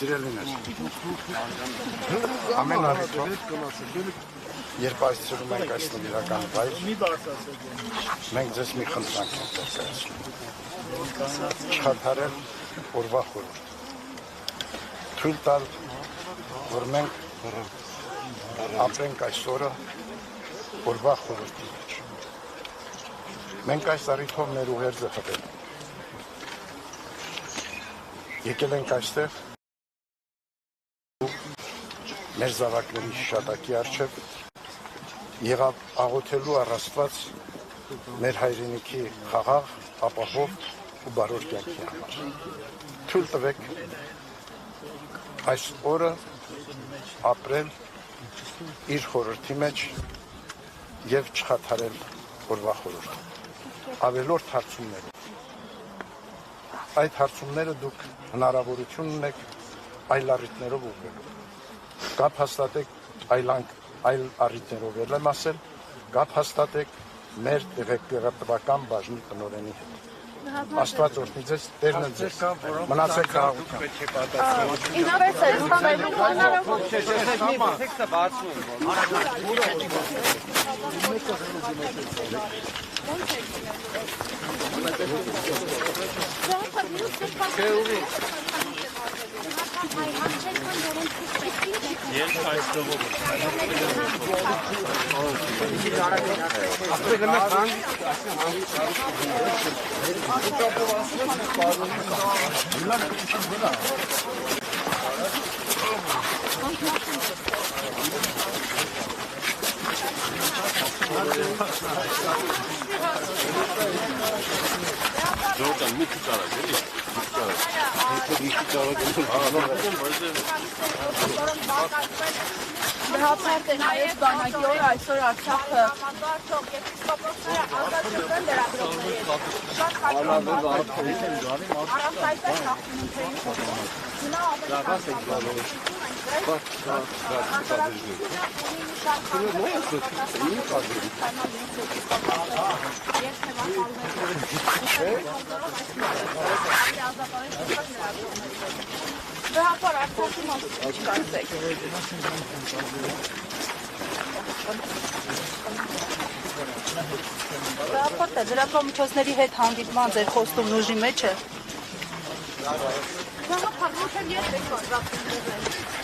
Սիրելիներ, ամեն առիթով, երբ այսցրում ենք այս նվիրական վայր, մենք ձեզ մի խնդրանք ենք ներկայացնում, չխաթարել օրվա խորհուրդ, թույլ տալ, որ մենք ապրենք այս օրը օրվա խորհրդի մեջ, մենք այս առիթով մեր ուղերձը հղել ենք, եկել ենք այստեղ մեր զավակների հիշատակի առջև եղավ աղոթելու առ Աստված մեր հայրենիքի խաղաղ, ապահով ու բարոր կյանքի համար։ Թույլ տվեք այս օրը ապրել իր խորհրդի մեջ եւ չխաթարել օրվա խորհուրդը։ Ավելորդ հարցումներով։ Այդ հարցումները դուք հնարավորություն ունեք այլ առիթներով ուղղելու։ Կապ հաստատեք այլ առիթներով եմ ասել, կապ հաստատեք մեր տեղեկատվական բաժնի տնօրենի հետ։ Աստված օրհնի ձեզ, Տերն ձեզ, մնացեք Jordan mi tutar acaba? Բրհապարտ են այեց բանակի օր այսօր Արցախը եպիսկոպոսները ազատվել են լրագրողների շատ խաչքանված առաստայտեր նախնում թեին Բրհապար Արցախի մասը չկարծեք Բրհապարտ է, լրատվամիջոցների հետ հանդիպման ձեր խոստումն ուժի մեջ է Բրհապար, ոչ էլ ես եք վարժապում